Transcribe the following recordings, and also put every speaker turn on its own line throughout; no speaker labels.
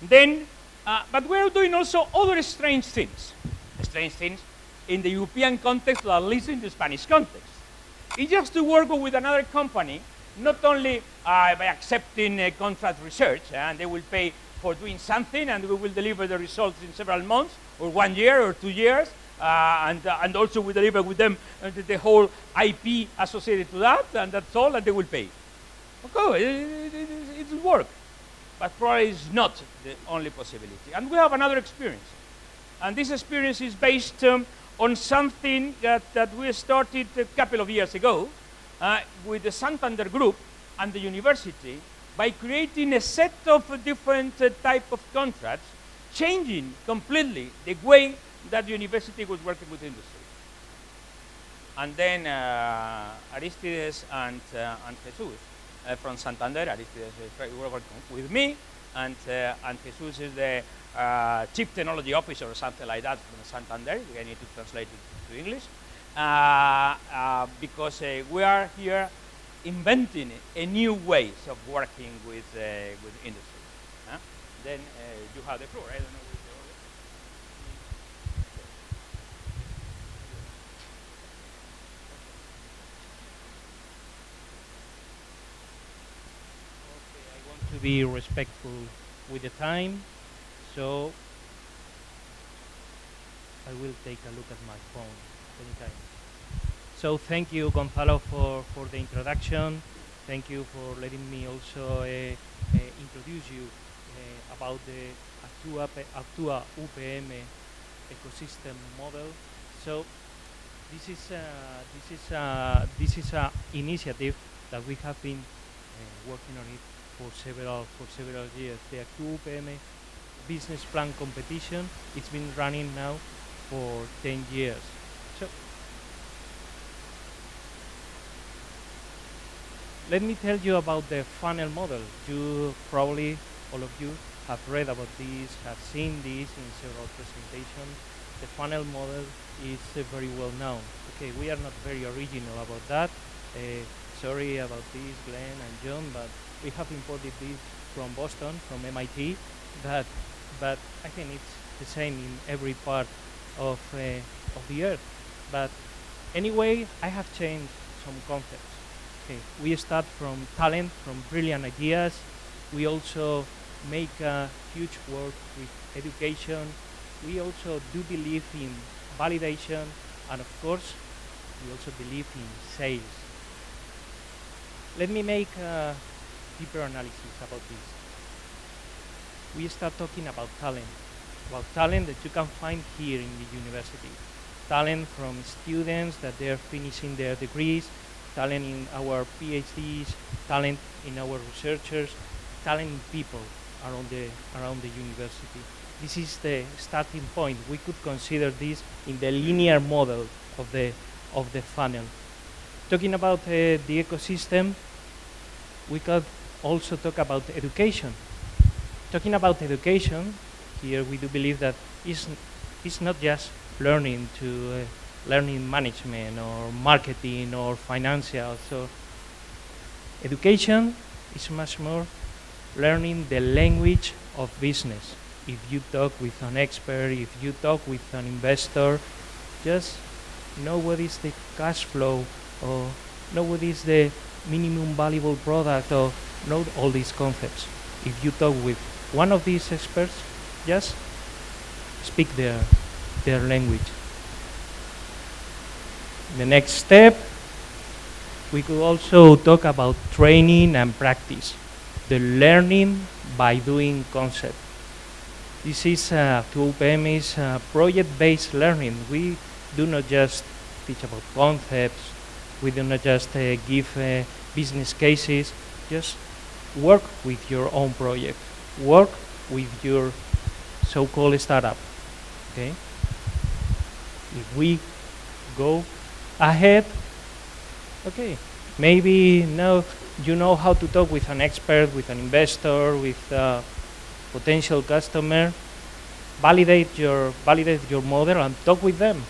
Then, but we're doing also other strange things. Strange things in the European context, or at least in the Spanish context. It's just to work with another company, not only by accepting contract research, and they will pay for doing something, and we will deliver the results in several months, or 1 year, or 2 years, and also we deliver with them the whole IP associated to that, and that's all, and they will pay. Okay, it will work, but probably it's not the only possibility. And we have another experience, and this experience is based on something that we started a couple of years ago with the Santander Group and the university, by creating a set of different type of contracts, changing completely the way that the university was working with industry. And then Aristides and Jesus from Santander. Aristides is working with me, and Jesus is the Chief Technology Officer or something like that from Santander. I need to translate it to English. Because we are here inventing a new ways of working with industry. Then you have the floor. I don't know which order.
Okay, I want to be respectful with the time, so I will take a look at my phone anytime. So thank you, Gonzalo, for the introduction. Thank you for letting me also introduce you about the Actua UPM ecosystem model. So this is a initiative that we have been working on it for several years. The Actua UPM business plan competition, it's been running now for 10 years. So let me tell you about the funnel model. You probably, all of you, have read about this, have seen this in several presentations. The funnel model is very well known. Okay, we are not very original about that. Sorry about this, Glenn and John, but we have imported this from Boston, from MIT. But I think it's the same in every part of the earth. But anyway, I have changed some concepts. Okay, we start from talent, from brilliant ideas. We also make huge work with education. We also do believe in validation, and of course, we also believe in sales. Let me make a deeper analysis about this. We start talking about talent that you can find here in the university. Talent from students that they're finishing their degrees, talent in our PhDs, talent in our researchers, talent in people around the university. This is the starting point. We could consider this in the linear model of the funnel. Talking about the ecosystem, we could also talk about education. Talking about education, here we do believe that it's not just learning to learning management or marketing or financial. So education is much more learning the language of business. If you talk with an expert, if you talk with an investor, just know what is the cash flow, or know what is the minimum valuable product, or know all these concepts. If you talk with one of these experts, just speak their language. The next step, we could also talk about training and practice, the learning by doing concept. This is to UPM is project-based learning. We do not just teach about concepts. We do not just give business cases. Just work with your own project. Work with your so-called startup. Okay. If we go ahead, okay, maybe now you know how to talk with an expert, with an investor, with a potential customer. Validate your model and talk with them.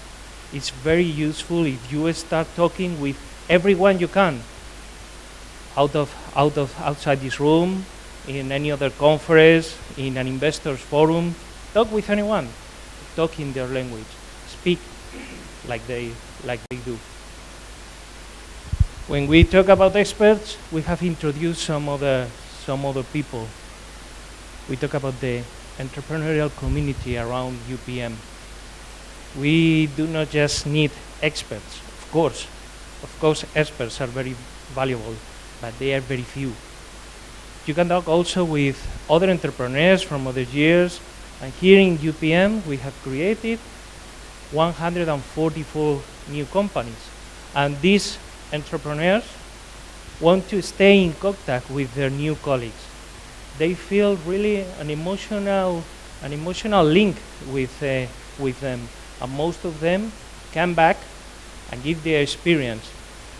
It's very useful if you start talking with everyone you can outside this room, in any other conference, in an investors forum. Talk with anyone. Talk in their language. Speak like they do. When we talk about experts, we have introduced some other people. We talk about the entrepreneurial community around UPM. We do not just need experts, of course experts are very valuable, but they are very few. You can talk also with other entrepreneurs from other years, and here in UPM we have created 144 new companies, and these entrepreneurs want to stay in contact with their new colleagues. They feel really an emotional link with them, and most of them come back and give their experience.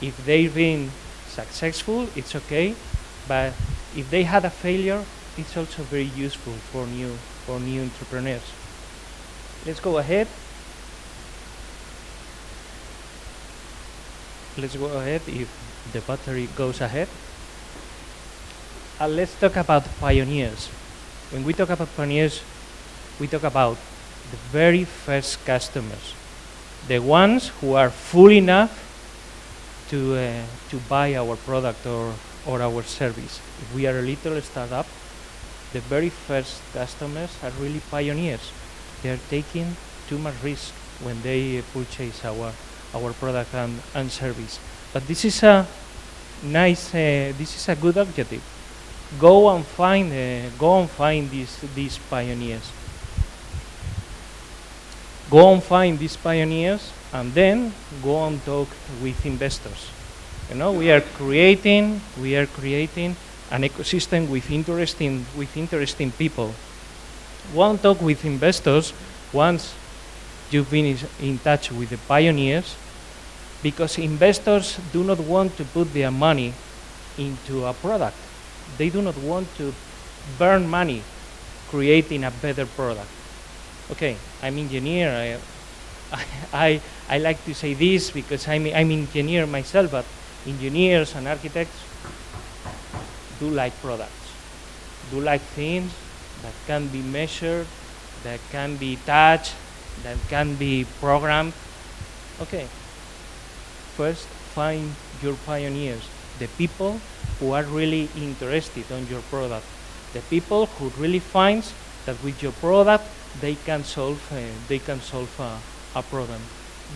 If they've been successful, it's okay, but if they had a failure, it's also very useful for new entrepreneurs. Let's go ahead. Let's go ahead if the battery goes ahead. Let's talk about pioneers. When we talk about pioneers, we talk about the very first customers, the ones who are full enough to buy our product or our service. If we are a little startup, the very first customers are really pioneers. They are taking too much risk when they purchase our product and service. But this is a nice, this is a good objective. Go and find these pioneers. Go and find these pioneers, and then go and talk with investors. You know, we are creating an ecosystem with interesting people. Go and talk with investors once you've been in touch with the pioneers, because investors do not want to put their money into a product. They do not want to burn money creating a better product. Okay, I'm engineer. I like to say this because I'm engineer myself, but engineers and architects do like products, do like things that can be measured, that can be touched, that can be programmed. Okay, first find your pioneers, the people who are really interested on your product, the people who really finds that with your product they can solve a problem.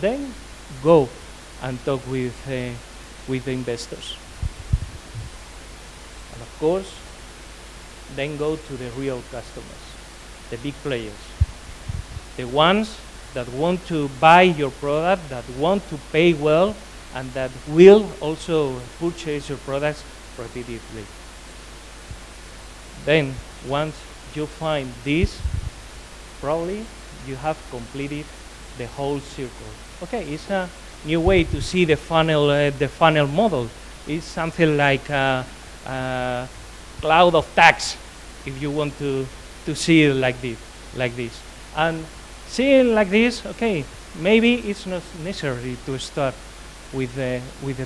Then go and talk with the investors. And of course, then go to the real customers, the big players, the ones that want to buy your product, that want to pay well, and that will also purchase your products repeatedly. Then, once you find this, probably you have completed the whole circle. Okay, it's a new way to see the funnel model. It's something like a cloud of tax, if you want to see it like this. And seeing like this, okay, maybe it's not necessary to start with the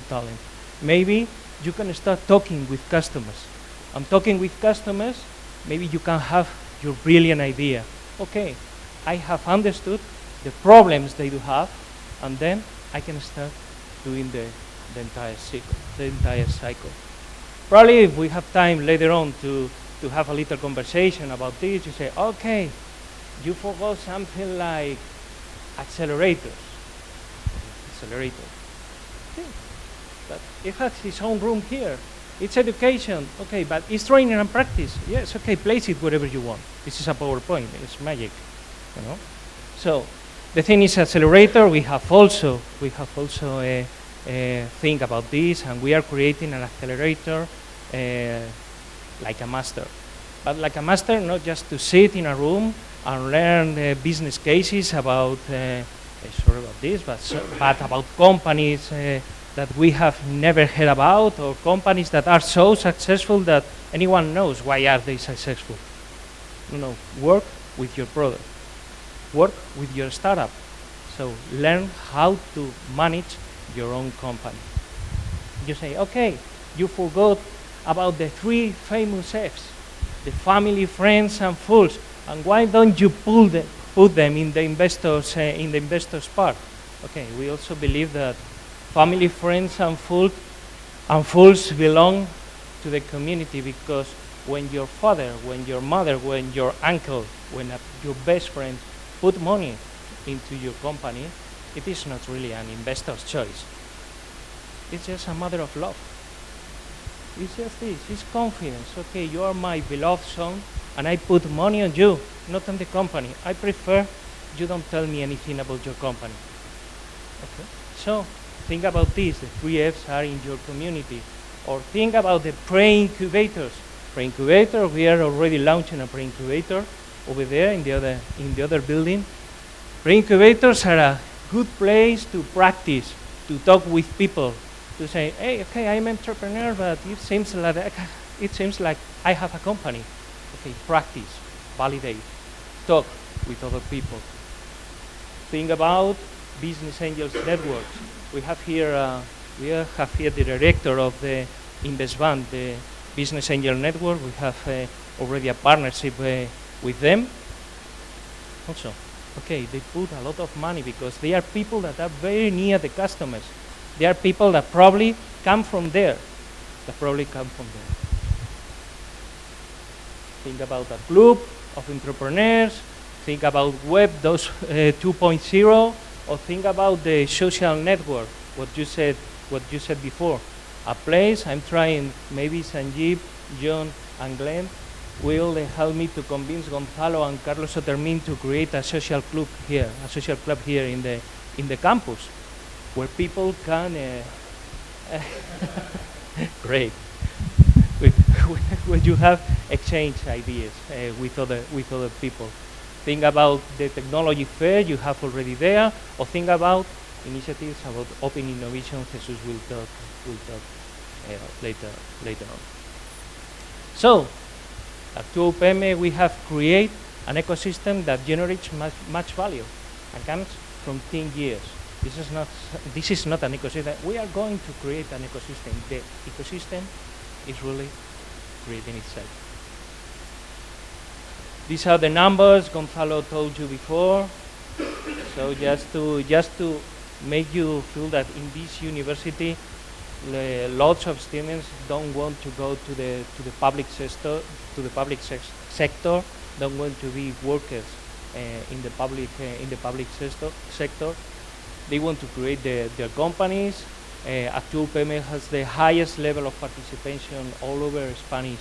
talent. Maybe you can start talking with customers. And talking with customers, maybe you can have your brilliant idea. Okay, I have understood the problems they do have, and then I can start doing the entire cycle. Probably if we have time later on to have a little conversation about this, you say, okay, you forgot something like accelerators. Okay. But it has its own room here. It's education, okay, but it's training and practice. Yes, okay, place it wherever you want. This is a PowerPoint, it's magic, you know. So the thing is accelerator. We have also think about this, and we are creating an accelerator like a master. But like a master, not just to sit in a room and learn business cases about, sorry about this, but about companies that we have never heard about, or companies that are so successful that anyone knows why are they successful. No, work with your product. Work with your startup. So learn how to manage your own company. You say, okay, you forgot about the 3 famous F's. the family, friends, and fools. And why don't you put them in the investors part? Okay, we also believe that family, friends, and fools belong to the community, because when your father, when your mother, when your uncle, when your best friend put money into your company, it is not really an investor's choice. It's just a matter of love. It's just this, it's confidence. Okay, you are my beloved son, and I put money on you, not on the company. I prefer you don't tell me anything about your company. Okay, so think about this, the 3 Fs are in your community. Or think about the pre-incubators. Pre-incubator, we are already launching a pre-incubator over there in the other building. Pre-incubators are a good place to practice, to talk with people, to say, hey, okay, I'm an entrepreneur, but it seems like I have a company. Okay, practice, validate, talk with other people. Think about business angels networks. We have here the director of the Universidad, the business angel network. We have already a partnership with them. Also, okay, they put a lot of money because they are people that are very near the customers. They are people that probably come from there. Think about a group of entrepreneurs. Think about Web 2.0, or think about the social network. What you said before. A place, I'm trying, maybe Sanjeev, John, and Glenn will help me to convince Gonzalo and Carlos Otermin to create a social club here in the campus, where people can great, where you have exchange ideas with other people. Think about the technology fair you have already there, or think about initiatives about open innovation. Jesus will talk later on. So, at UPM we have created an ecosystem that generates much value and comes from 10 years. This is not an ecosystem. We are going to create an ecosystem. The ecosystem is really creating itself. These are the numbers Gonzalo told you before. So just to make you feel that in this university, lots of students don't want to go to the public sector, don't want to be workers in the public sector. They want to create their companies. At UPM has the highest level of participation all over Spanish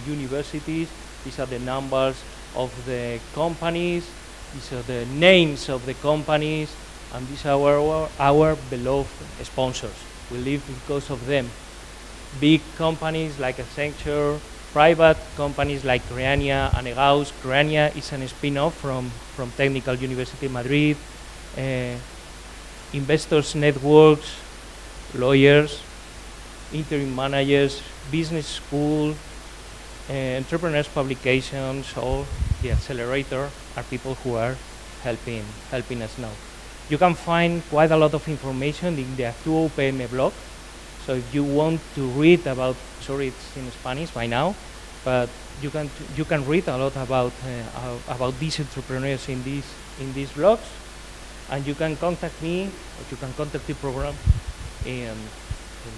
universities. These are the numbers of the companies. These are the names of the companies, and these are our beloved sponsors. We live because of them. Big companies like Accenture, private companies like Creania and Egaus. Creania is a spin-off from Technical University Madrid. Investors networks, lawyers, interim managers, business school, entrepreneurs publications, or the accelerator are people who are helping us now. You can find quite a lot of information in the UPM blog. So if you want to read about, sorry, it's in Spanish by now, but you can read a lot about these entrepreneurs in these blogs, and you can contact me, or you can contact the program and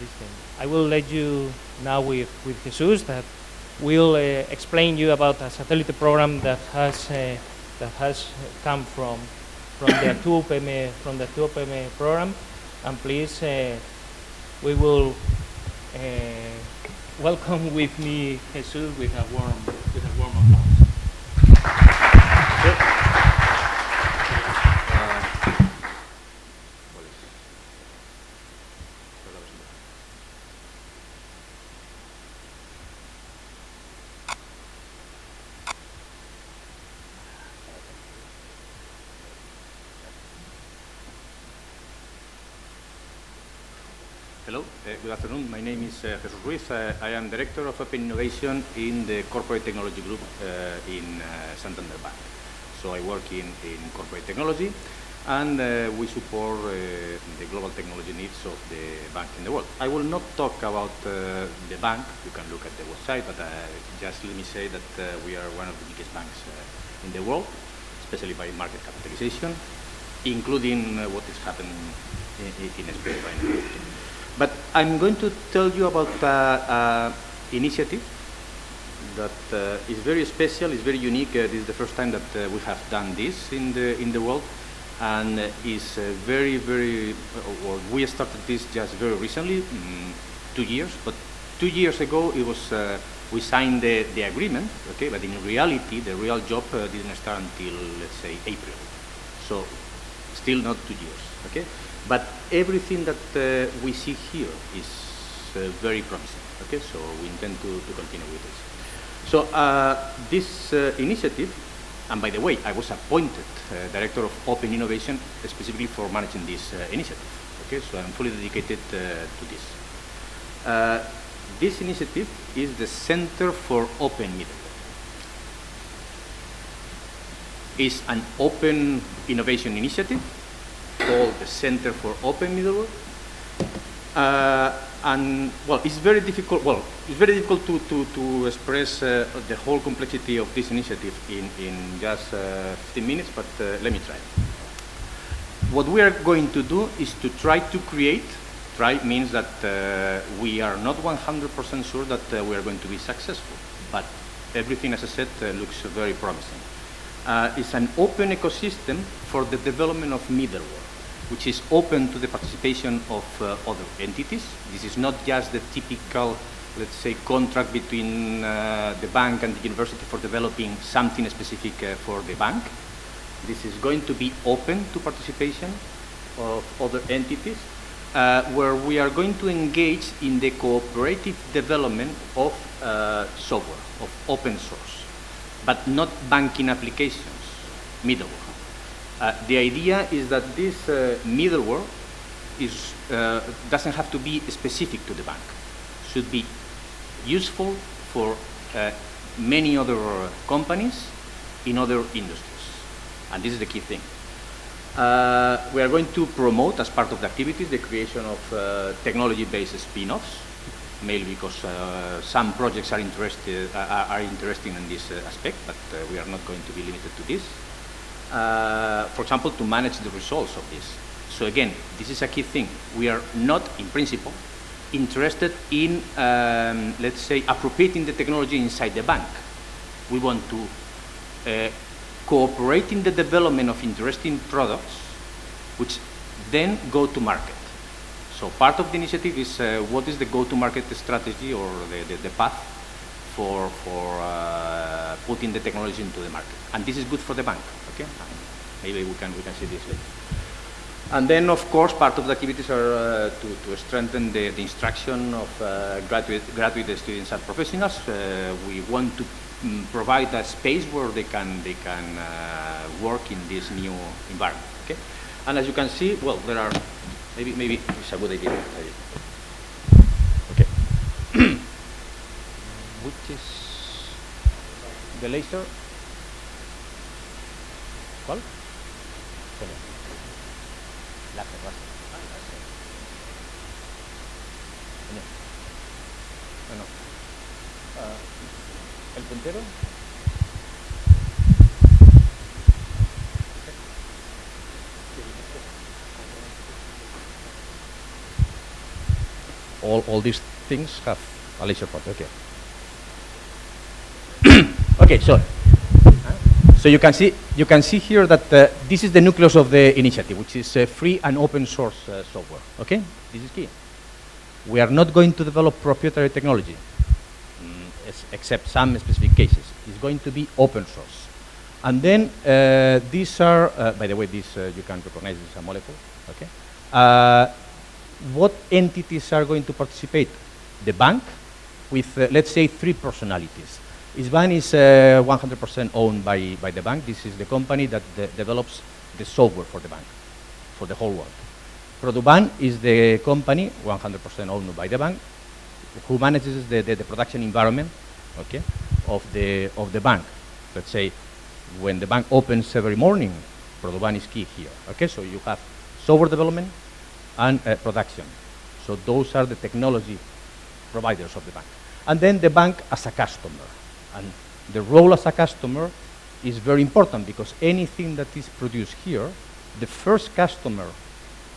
listen. I will let you now with Jesus that will explain you about a satellite program that has come from the UPM program, and please we will welcome with me Jesus with a warm applause.
Hello, good afternoon. My name is Jesus Ruiz. I am Director of Open Innovation in the Corporate Technology Group in Santander Bank. So I work in corporate technology, and we support the global technology needs of the bank in the world. I will not talk about the bank. You can look at the website, but just let me say that we are one of the biggest banks in the world, especially by market capitalization, including what is happening in Spain right now. But I'm going to tell you about an initiative that is very special, is very unique. This is the first time that we have done this in the world, and is very, or we started this just very recently, 2 years. But 2 years ago, it was we signed the agreement, okay? But in reality, the real job didn't start until, let's say, April. So still not 2 years, okay? But everything that we see here is very promising, okay? So we intend to continue with this. So this initiative, and by the way, I was appointed Director of Open Innovation specifically for managing this initiative, okay? So I'm fully dedicated to this. This initiative is the Center for Open Middleware. It's an open innovation initiative called the Center for Open Middleware. And well, it's very difficult. Well, it's very difficult to express the whole complexity of this initiative in just 15 minutes. But let me try. What we are going to do is to try to create. Try means that we are not 100% sure that we are going to be successful. But everything, as I said, looks very promising. It's an open ecosystem for the development of middleware, which is open to the participation of other entities. This is not just the typical, let's say, contract between the bank and the university for developing something specific for the bank. This is going to be open to participation of other entities, where we are going to engage in the cooperative development of software, of open source, but not banking applications, middleware. The idea is that this middleware doesn't have to be specific to the bank. Should be useful for many other companies in other industries. And this is the key thing. We are going to promote, as part of the activities, the creation of technology-based spin-offs, mainly because some projects are interesting in this aspect, but we are not going to be limited to this. For example, to manage the results of this. So again, this is a key thing. We are not, in principle, interested in, let's say, appropriating the technology inside the bank. We want to cooperate in the development of interesting products, which then go to market. So part of the initiative is what is the go-to-market strategy or the path for putting the technology into the market. And this is good for the bank, okay? Maybe we can see this later. And then, of course, part of the activities are to strengthen the instruction of graduate students and professionals. We want to provide a space where they can work in this new environment, okay? And as you can see, well, there are, maybe it's a good idea. Okay. Which is the laser? ¿Cuál? Láser. No. ¿El puntero? All these things have a laser point, okay. Okay, so you can see here that this is the nucleus of the initiative, which is free and open source software. Okay, this is key. We are not going to develop proprietary technology, except some specific cases. It's going to be open source. And then these are, by the way, this you can recognize this is a molecule. Okay. What entities are going to participate? The bank, with let's say 3 personalities. One is 100% owned by the bank. This is the company that develops the software for the bank, for the whole world. Produban is the company 100% owned by the bank, who manages the production environment, okay, of the bank. Let's say when the bank opens every morning, Produban is key here. Okay, so you have software development and production. So those are the technology providers of the bank. And then the bank as a customer. And the role as a customer is very important because anything that is produced here, the first customer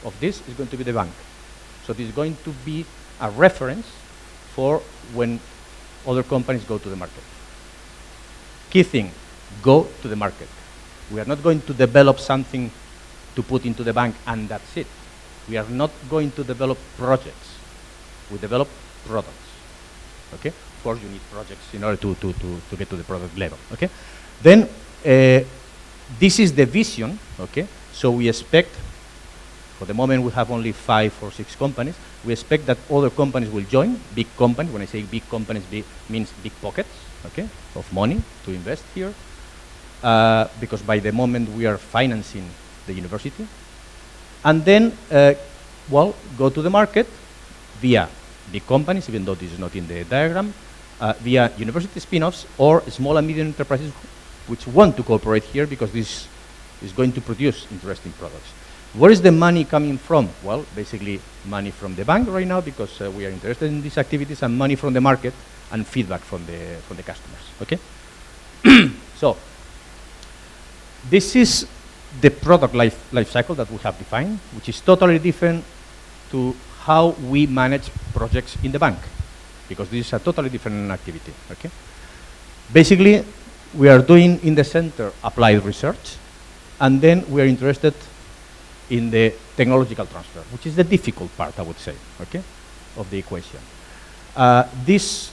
of this is going to be the bank. So this is going to be a reference for when other companies go to the market. Key thing, go to the market. We are not going to develop something to put into the bank and that's it. We are not going to develop projects. We develop products. Okay? Of course, you need projects in order to get to the product level. Okay? Then, this is the vision. Okay? So we expect, for the moment we have only 5 or 6 companies, we expect that other companies will join, big companies. When I say big companies, big means big pockets, okay, of money to invest here. Because by the moment we are financing the university. And then, well, go to the market via big companies, even though this is not in the diagram, via university spin-offs or small and medium enterprises which want to cooperate here because this is going to produce interesting products. Where is the money coming from? Well, basically money from the bank right now because we are interested in these activities, and money from the market and feedback from the customers. Okay. So this is the product life cycle that we have defined, which is totally different to how we manage projects in the bank, because this is a totally different activity. Okay. Basically, we are doing in the center applied research, and then we are interested in the technological transfer, which is the difficult part, I would say, okay, of the equation. This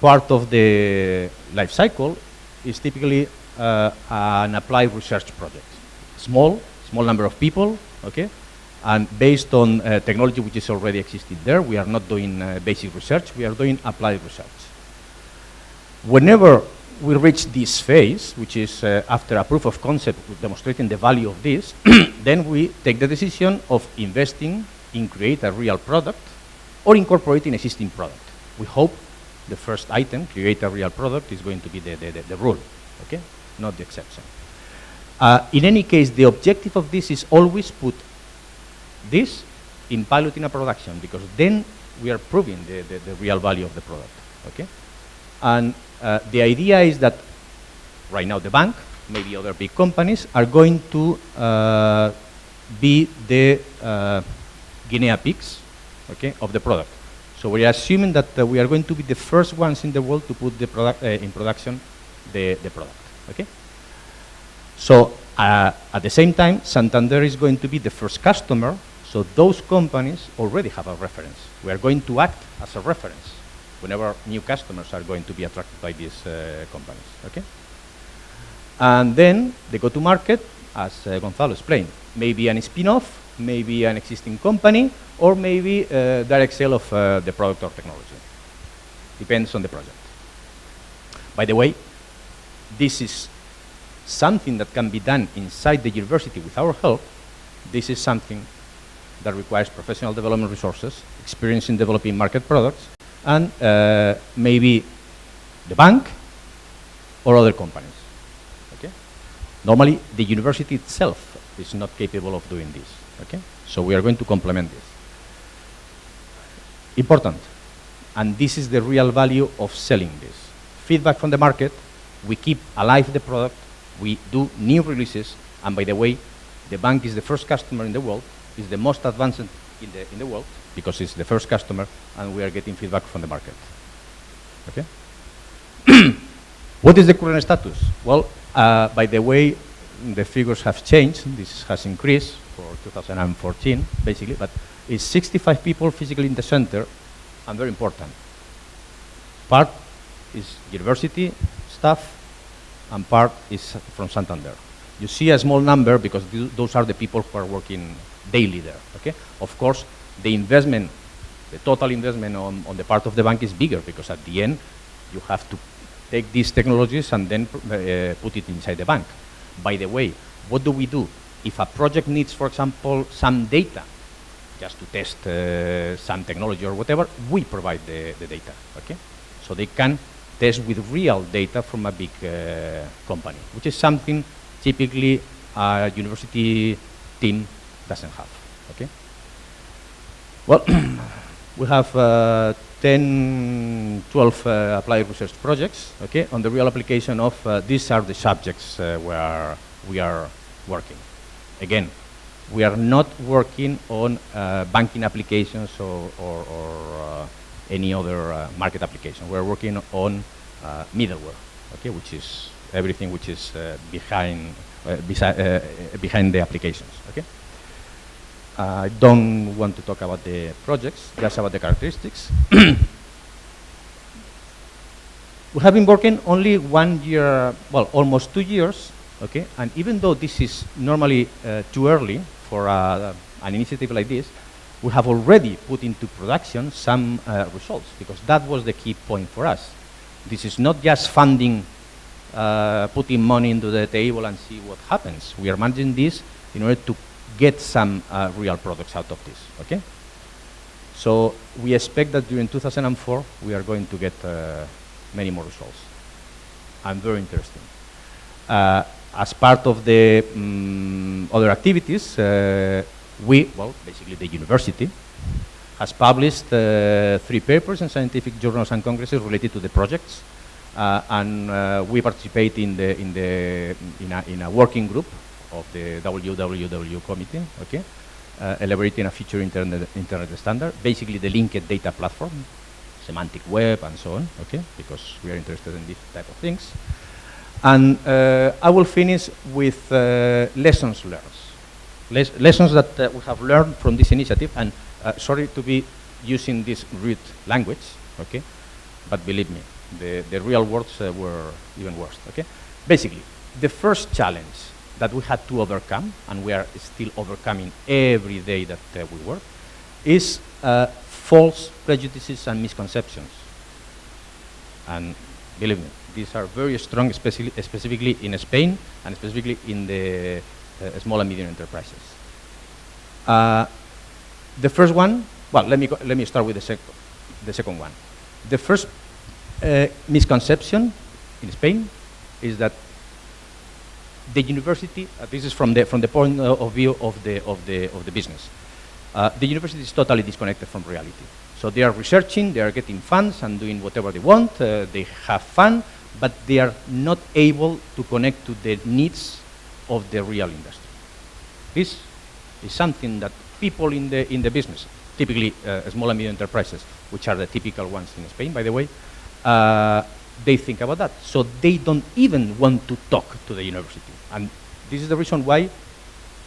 part of the life cycle is typically an applied research project. Small number of people, okay, and based on technology which is already existing there. We are not doing basic research, we are doing applied research. Whenever we reach this phase, which is after a proof of concept demonstrating the value of this, then we take the decision of investing in create a real product or incorporating existing product. We hope the first item, create a real product, is going to be the rule, okay, not the exception. In any case, the objective of this is always put this in pilot in a production, because then we are proving the real value of the product, okay? And the idea is that right now the bank, maybe other big companies, are going to be the guinea pigs, okay, of the product. So we are assuming that we are going to be the first ones in the world to put the product in production, the product, okay? So at the same time, Santander is going to be the first customer, so those companies already have a reference. We are going to act as a reference whenever new customers are going to be attracted by these companies, okay? And then the go-to-market, as Gonzalo explained, maybe an spin-off, maybe an existing company, or maybe direct sale of the product or technology. Depends on the project. By the way, this is something that can be done inside the university with our help. This is something that requires professional development resources, experience in developing market products, and maybe the bank or other companies, okay? Normally, the university itself is not capable of doing this, okay? So we are going to complement this. Important, and this is the real value of selling this. Feedback from the market, we keep alive the product, we do new releases, and by the way, the bank is the first customer in the world, is the most advanced in the world, because it's the first customer, and we are getting feedback from the market. Okay? What is the current status? Well, by the way, the figures have changed. This has increased for 2014, basically, but it's 65 people physically in the center, and very important. Part is university staff, and part is from Santander. You see a small number because those are the people who are working daily there, okay? Of course, the investment, the total investment on the part of the bank is bigger, because at the end, you have to take these technologies and then put it inside the bank. By the way, what do we do? If a project needs, for example, some data, just to test some technology or whatever, we provide the data, okay? So they can test with real data from a big company, which is something typically a university team doesn't have. Okay. Well, we have 10, 12 applied research projects. Okay, on the real application of these are the subjects where we are working. Again, we are not working on banking applications or any other market application. We're working on middleware, okay, which is everything which is behind the applications, okay? I don't want to talk about the projects, just about the characteristics. We have been working only 1 year, well, almost 2 years, okay? And even though this is normally too early for an initiative like this, we have already put into production some results, because that was the key point for us. This is not just funding, putting money into the table and see what happens. We are managing this in order to get some real products out of this, okay? So we expect that during 2004, we are going to get many more results. I'm very interested. As part of the other activities, basically the university has published 3 papers in scientific journals and congresses related to the projects, and we participate in a working group of the WWW committee, okay, elaborating a future internet standard, basically the linked data platform, semantic web, and so on, okay, because we are interested in these type of things. And I will finish with lessons learned. Lessons that we have learned from this initiative, and sorry to be using this rude language, okay, but believe me, the real words were even worse, okay? Basically, the first challenge that we had to overcome, and we are still overcoming every day that we work, is false prejudices and misconceptions. And believe me, these are very strong, specifically in Spain, and specifically in the small and medium enterprises. The first one, well, let me start with the second one. The first misconception in Spain is that the university, this is from the point of view of the business. The university is totally disconnected from reality. So they are researching, they are getting funds and doing whatever they want. They have fun, but they are not able to connect to the needs of the real industry. This is something that people in the business, typically small and medium enterprises, which are the typical ones in Spain, by the way, they think about that. So they don't even want to talk to the university. And this is the reason why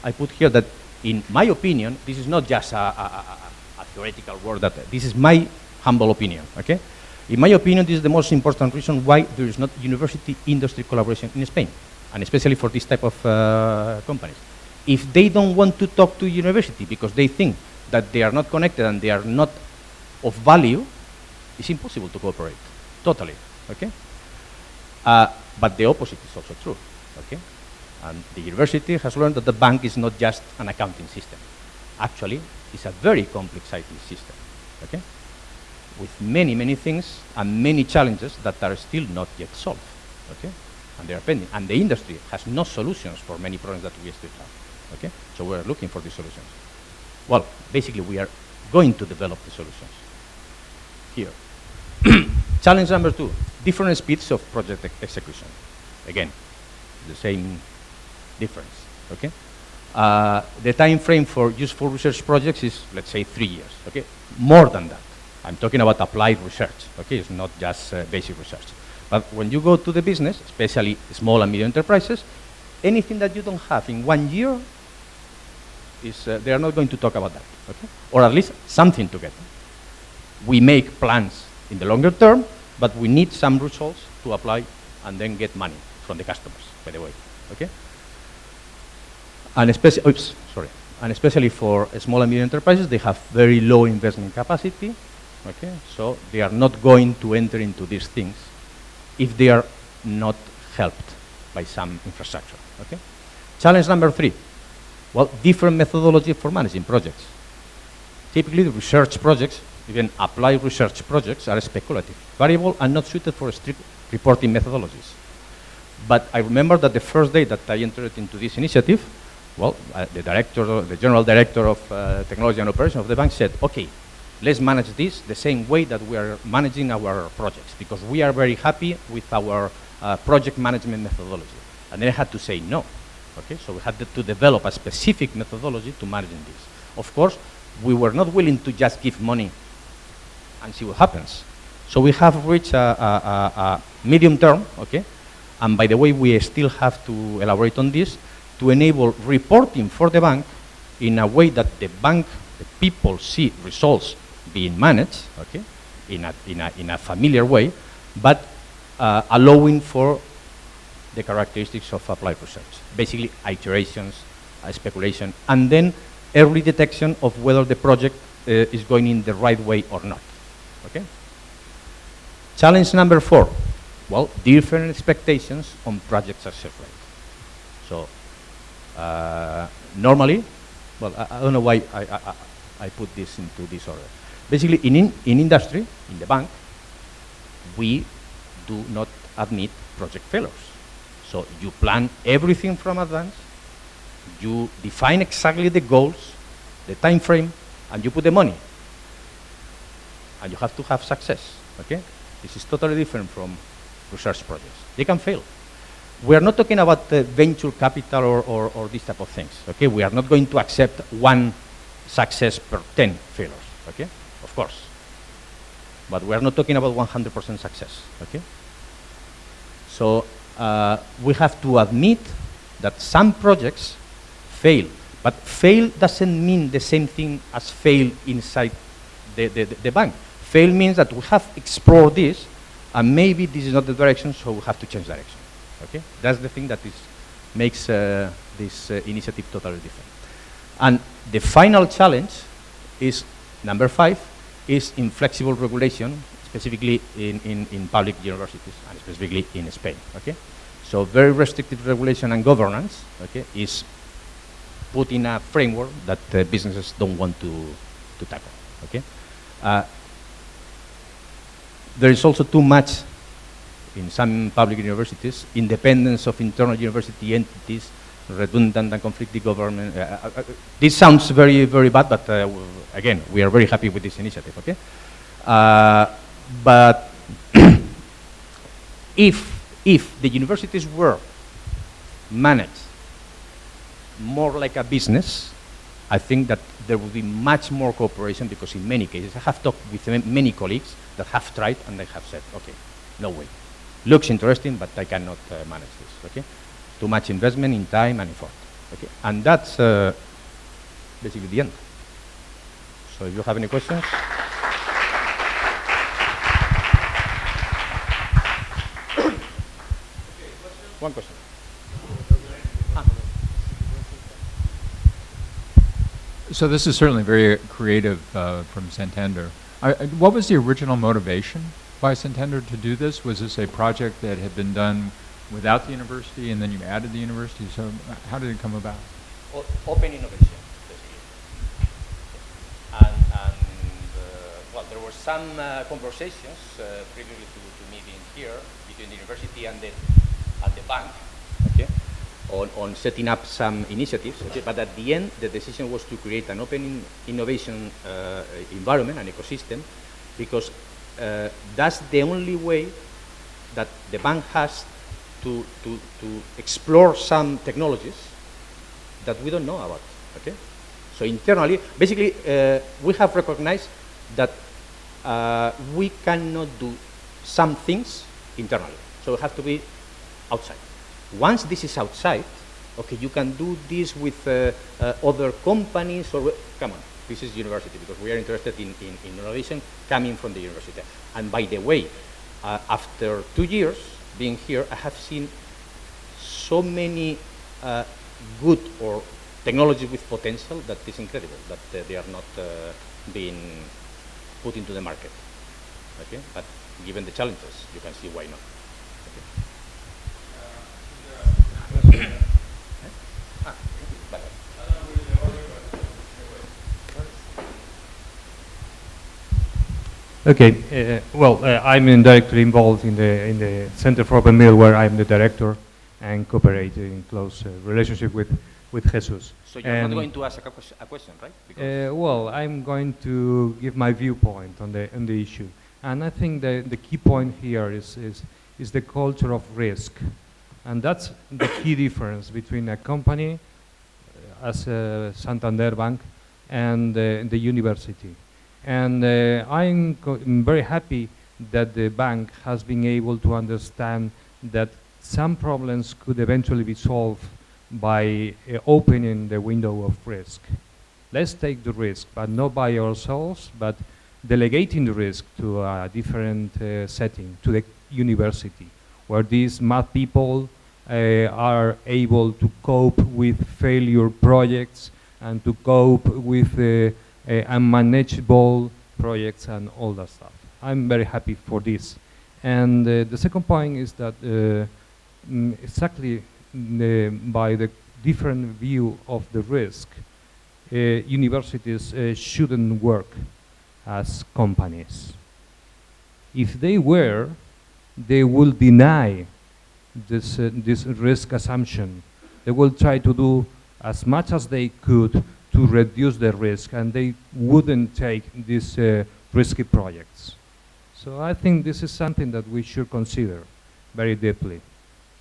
I put here that, in my opinion, this is not just a theoretical word, that this is my humble opinion, okay? In my opinion, this is the most important reason why there is not university-industry collaboration in Spain, and especially for this type of companies. If they don't want to talk to university because they think that they are not connected and they are not of value, it's impossible to cooperate, totally, okay? But the opposite is also true, okay? And the university has learned that the bank is not just an accounting system. Actually, it's a very complex IT system, okay? With many, many things and many challenges that are still not yet solved, okay? And they are pending. And the industry has no solutions for many problems that we still have, okay? So we're looking for these solutions. Well, basically, we are going to develop the solutions here. Challenge number 2, different speeds of project execution. Again, the same difference, okay? The time frame for useful research projects is, let's say, 3 years, okay? More than that. I'm talking about applied research, okay? It's not just basic research. But when you go to the business, especially small and medium enterprises, anything that you don't have in 1 year, is they are not going to talk about that, okay? Or at least something to get. We make plans in the longer term, but we need some results to apply and then get money from the customers, by the way, okay? And especially for small and medium enterprises, they have very low investment capacity, okay? So they are not going to enter into these things if they are not helped by some infrastructure, okay? Challenge number 3, well, different methodology for managing projects. Typically, the research projects, even applied research projects, are speculative, variable, and not suited for strict reporting methodologies. But I remember that the first day that I entered into this initiative, well, the general director of technology and operation of the bank said, okay, let's manage this the same way that we are managing our projects, because we are very happy with our project management methodology. And then I had to say no. Okay, so we had to develop a specific methodology to managing this. Of course, we were not willing to just give money and see what happens. So we have reached a medium term, okay? And by the way, we still have to elaborate on this to enable reporting for the bank in a way that the bank, the people see results being managed, okay? In a familiar way, but allowing for the characteristics of applied research. Basically, iterations, speculation, and then early detection of whether the project is going in the right way or not. Okay? Challenge number 4. Well, different expectations on project success rate. So, normally, well, I don't know why I put this into this order. Basically, in industry, in the bank, we do not admit project failures. So you plan everything from advance, you define exactly the goals, the time frame, and you put the money. And you have to have success, okay? This is totally different from research projects. They can fail. We are not talking about venture capital or this type of things, okay? We are not going to accept 1 success per 10 failures, okay? Of course. But we are not talking about 100% success, okay? So we have to admit that some projects fail, but fail doesn't mean the same thing as fail inside the bank. Fail means that we have explored this, and maybe this is not the direction, so we have to change direction. Okay, that's the thing that makes this initiative totally different. And the final challenge is number 5, is inflexible regulation, specifically in public universities and specifically in Spain. Okay, so very restrictive regulation and governance. Okay, is put in a framework that businesses don't want to tackle. Okay, there is also too much in some public universities independence of internal university entities, redundant and conflicting government. This sounds very, very bad, but again, we are very happy with this initiative. Okay, but if the universities were managed more like a business, I think that there would be much more cooperation, because in many cases, I have talked with many colleagues that have tried and they have said, okay, no way. Looks interesting, but I cannot manage this, okay? Too much investment in time and effort, okay? And that's basically the end. So if you have any questions? One question.
So this is certainly very creative from Santander. What was the original motivation by Santander to do this? Was this a project that had been done without the university and then you added the university? So how did it come about?
Open innovation, basically. And well, there were some conversations previously to me being here between the university and the bank, okay, on setting up some initiatives, okay, but at the end the decision was to create an open innovation environment, an ecosystem, because that's the only way that the bank has to explore some technologies that we don't know about, okay? So internally, basically, we have recognized that we cannot do some things internally, so we have to be outside. Once this is outside, okay, you can do this with other companies, or come on, this is university, because we are interested in innovation coming from the university. And by the way, after 2 years being here, I have seen so many good or technology with potential that is incredible, that they are not being put into the market. Okay, but given the challenges, you can see why not.
Okay, well, I'm indirectly involved in the Center for Open Middleware. I'm the director. and cooperate in close relationship with Jesus.
So you're not going to ask a question, right?
Well, I'm going to give my viewpoint on the issue, and I think the key point here is the culture of risk, and that's the key difference between a company as Santander Bank and the university. And I'm very happy that the bank has been able to understand that some problems could eventually be solved by opening the window of risk. Let's take the risk, but not by ourselves, but delegating the risk to a different setting, to the university, where these math people are able to cope with failure projects and to cope with unmanageable projects and all that stuff. I'm very happy for this. And the second point is that exactly by the different view of the risk, universities shouldn't work as companies. If they were, they will deny this risk assumption. They will try to do as much as they could to reduce the risk, and they wouldn't take these risky projects. So I think this is something that we should consider very deeply.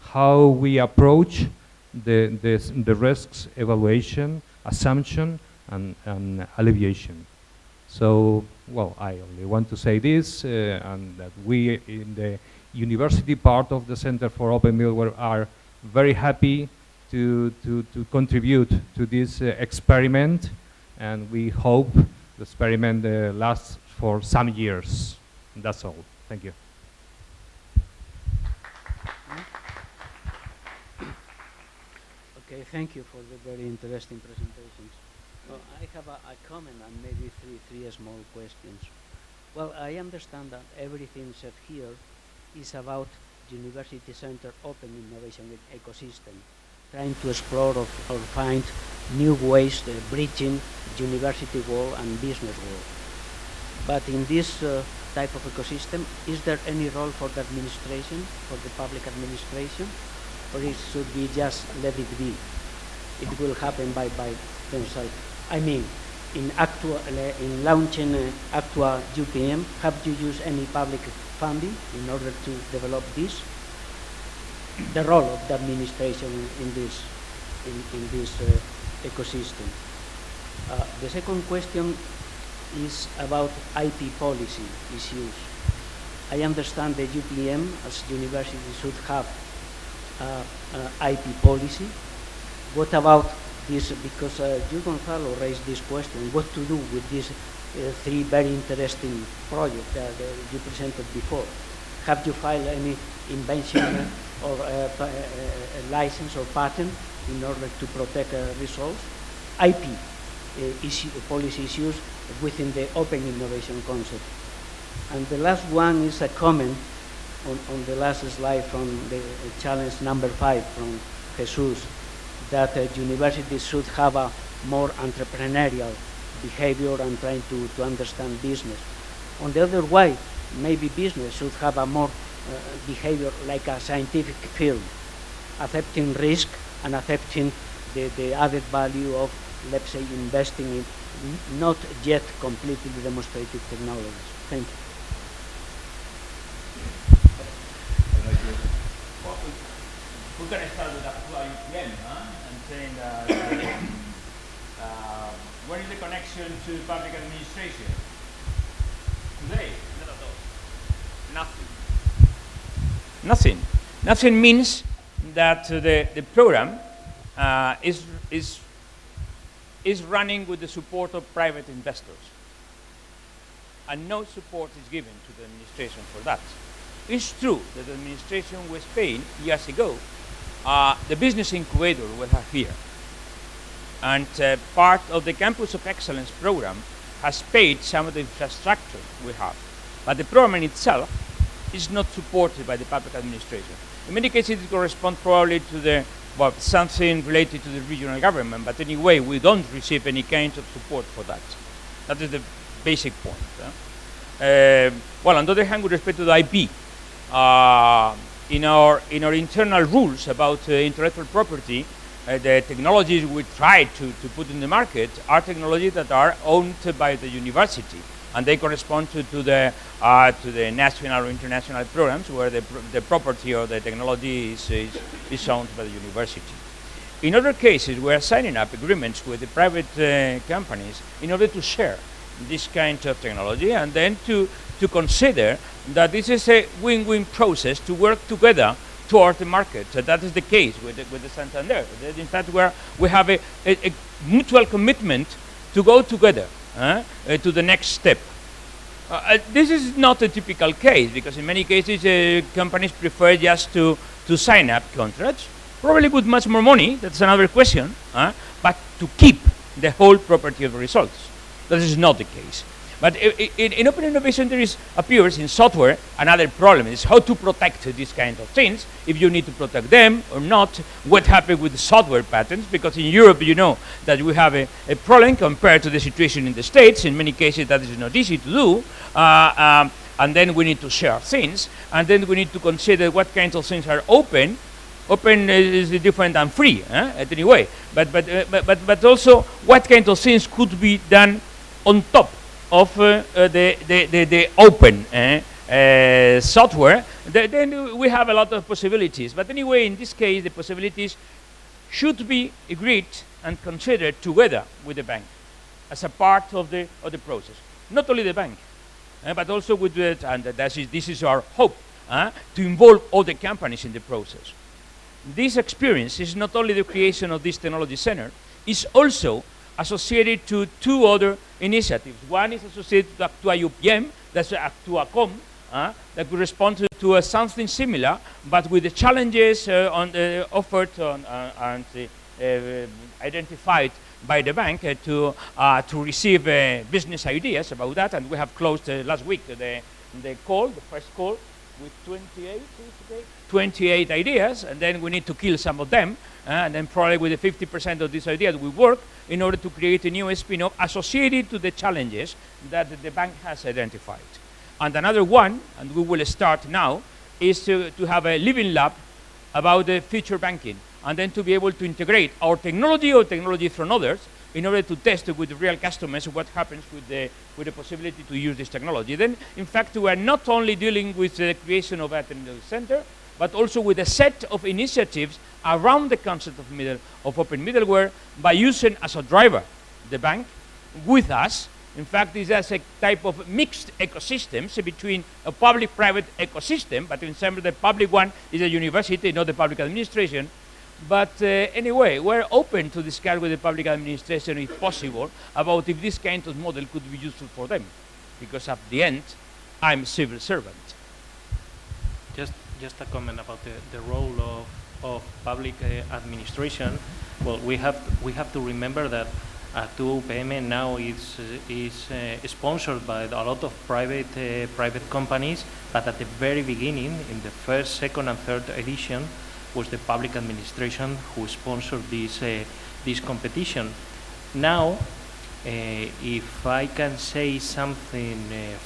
How we approach the risks evaluation, assumption, and alleviation. So, well, I only want to say this, and that we in the university part of the Center for Open Middleware are very happy to contribute to this experiment, and we hope the experiment lasts for some years. That's all. Thank you.
Okay, thank you for the very interesting presentations. Well, I have a comment and maybe three small questions. Well, I understand that everything said here is about University Center Open Innovation Ecosystem, trying to explore or find new ways bridging university world and business world. But in this type of ecosystem, is there any role for the administration, for the public administration, or it should be just let it be? It will happen by themselves. I mean, in launching Actua UPM, have you used any public funding in order to develop this? The role of the administration in this ecosystem. The second question is about IP policy issues. I understand that UPM as university should have IP policy. What about this? Because you, Gonzalo, raised this question, what to do with these three very interesting projects that you presented before? Have you filed any invention or license or patent in order to protect results? IP policy issues within the open innovation concept. And the last one is a comment on the last slide from the challenge number 5 from Jesus, that universities should have a more entrepreneurial behavior and trying to understand business. On the other way, maybe business should have a more behavior like a scientific field, accepting risk and accepting the added value of, let's say, investing in not yet completely demonstrated technologies. Thank you.
Well, we're going to start with Actua UPM, and saying that what is the connection to public administration? Today, none of those. Nothing. Nothing means that the program is running with the support of private investors, and no support is given to the administration for that. It's true that the administration was paying years ago the business incubator we have here, and part of the Campus of Excellence program has paid some of the infrastructure we have, but the program in itself is not supported by the public administration. In many cases, it corresponds probably to something related to the regional government, but anyway, we don't receive any kind of support for that. That is the basic point. Well, on the other hand, with respect to the IP, in our internal rules about intellectual property, the technologies we try to put in the market are technologies that are owned by the university, and they correspond to the national or international programs where the property or the technology is owned by the university. In other cases, we are signing up agreements with the private companies in order to share this kind of technology, and then to consider that this is a win-win process to work together towards the market. So that is the case with the Santander. In fact, we have a mutual commitment to go together to the next step. This is not a typical case, because in many cases companies prefer just to sign up contracts, probably with much more money, that's another question, but to keep the whole property of the results. That is not the case. But in open innovation, there appears in software another problem, is how to protect these kind of things, if you need to protect them or not, what happens with the software patents, because in Europe you know that we have a problem compared to the situation in the States. In many cases that is not easy to do, and then we need to share things, and then we need to consider what kinds of things are open. Open is different than free, anyway, but also what kind of things could be done on top of the open software. Then we have a lot of possibilities. But anyway, in this case, the possibilities should be agreed and considered together with the bank as a part of the process. Not only the bank, but also with the, and this is our hope, to involve all the companies in the process. This experience is not only the creation of this technology center, it's also associated to two other initiatives. One is associated to Actua UPM, that's Actua.com, that corresponds to something similar, but with the challenges offered and identified by the bank to receive business ideas about that. And we have closed last week the first call, with 28 ideas, and then we need to kill some of them, and then probably with the 50% of these ideas we work in order to create a new spin-off associated to the challenges that the bank has identified. And another one, and we will start now, is to have a living lab about the future banking, and then to be able to integrate our technology or technology from others in order to test with the real customers what happens with the possibility to use this technology. Then, in fact, we are not only dealing with the creation of a technology center, but also with a set of initiatives around the concept of open middleware, by using as a driver the bank with us. In fact, this is a type of mixed ecosystems between a public-private ecosystem, but in some of the public one is a university, not the public administration. But anyway, we're open to discuss with the public administration, if possible, about if this kind of model could be useful for them, because at the end, I'm a civil servant.
Just a comment about the role of public administration. Well, we have to remember that UPM now is sponsored by a lot of private companies, but at the very beginning, in the first, second, and third edition, was the public administration who sponsored this competition. Now, if I can say something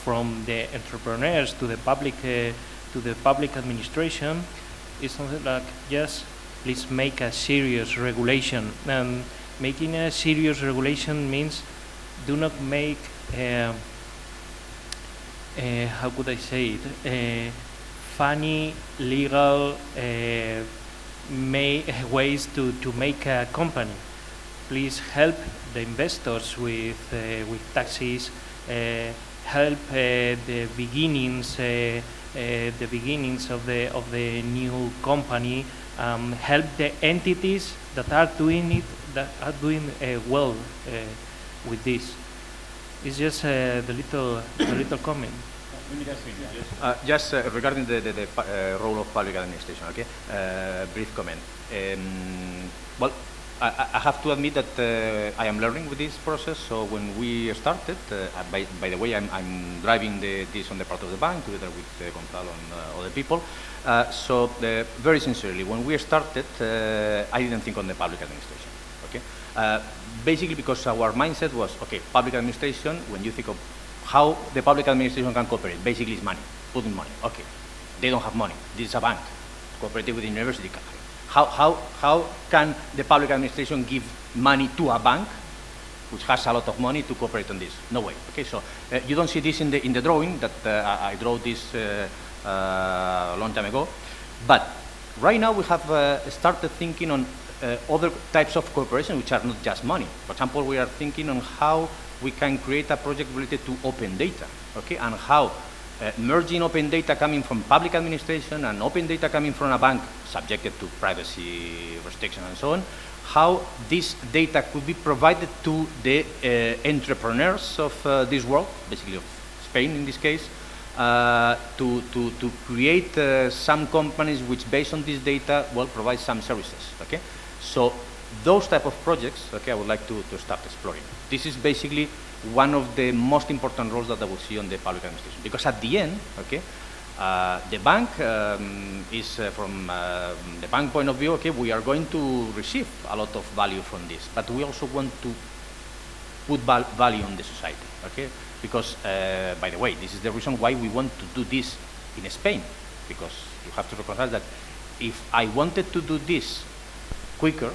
from the entrepreneurs to the public administration, it's something like, yes, let's make a serious regulation. And making a serious regulation means do not make how could I say it, funny legal ways to make a company. Please help the investors with taxes, help the beginnings of the new company, help the entities that are doing well with this. It's just the little comment.
Just regarding the role of public administration, okay? Brief comment. Well, I have to admit that I am learning with this process. So when we started, by the way, I'm driving this on the part of the bank together with Gonzalo and other people. So very sincerely, when we started, I didn't think on the public administration. Okay, basically because our mindset was, okay, public administration. When you think of how the public administration can cooperate, basically is money, putting money. Okay, they don't have money. This is a bank. cooperative with the university. How can the public administration give money to a bank which has a lot of money to cooperate on this? No way. Okay, so you don't see this in the drawing that I drew this a long time ago, but right now we have started thinking on other types of cooperation which are not just money. For example, we are thinking on how we can create a project related to open data, okay, and how merging open data coming from public administration and open data coming from a bank subjected to privacy restrictions and so on, how this data could be provided to the entrepreneurs of this world, basically of Spain in this case, to create some companies which, based on this data, will provide some services. Okay, so those type of projects, okay, I would like to start exploring. This is basically one of the most important roles that I will see on the public administration, because at the end, okay, the bank is from the bank point of view, okay, we are going to receive a lot of value from this, but we also want to put value on the society, okay, because by the way, this is the reason why we want to do this in Spain, because you have to recognize that if I wanted to do this quicker,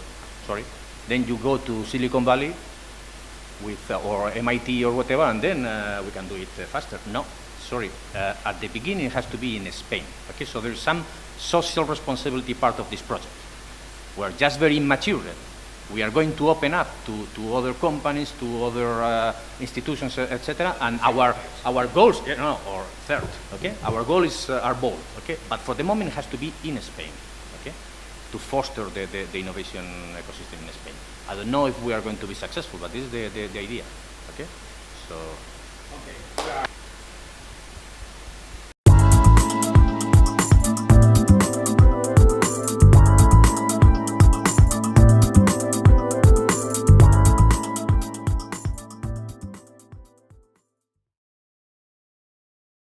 then you go to Silicon Valley with or MIT or whatever, and then we can do it faster. No, sorry. At the beginning, it has to be in Spain. Okay, so there is some social responsibility part of this project. We're just very immature. We are going to open up to other companies, to other institutions, etc. And our goals, or third. Okay, our goal is are bold. Okay, but for the moment, it has to be in Spain. Okay, to foster the innovation ecosystem in Spain. I don't know if we are going to be successful, but this is the idea. Okay, so. Okay.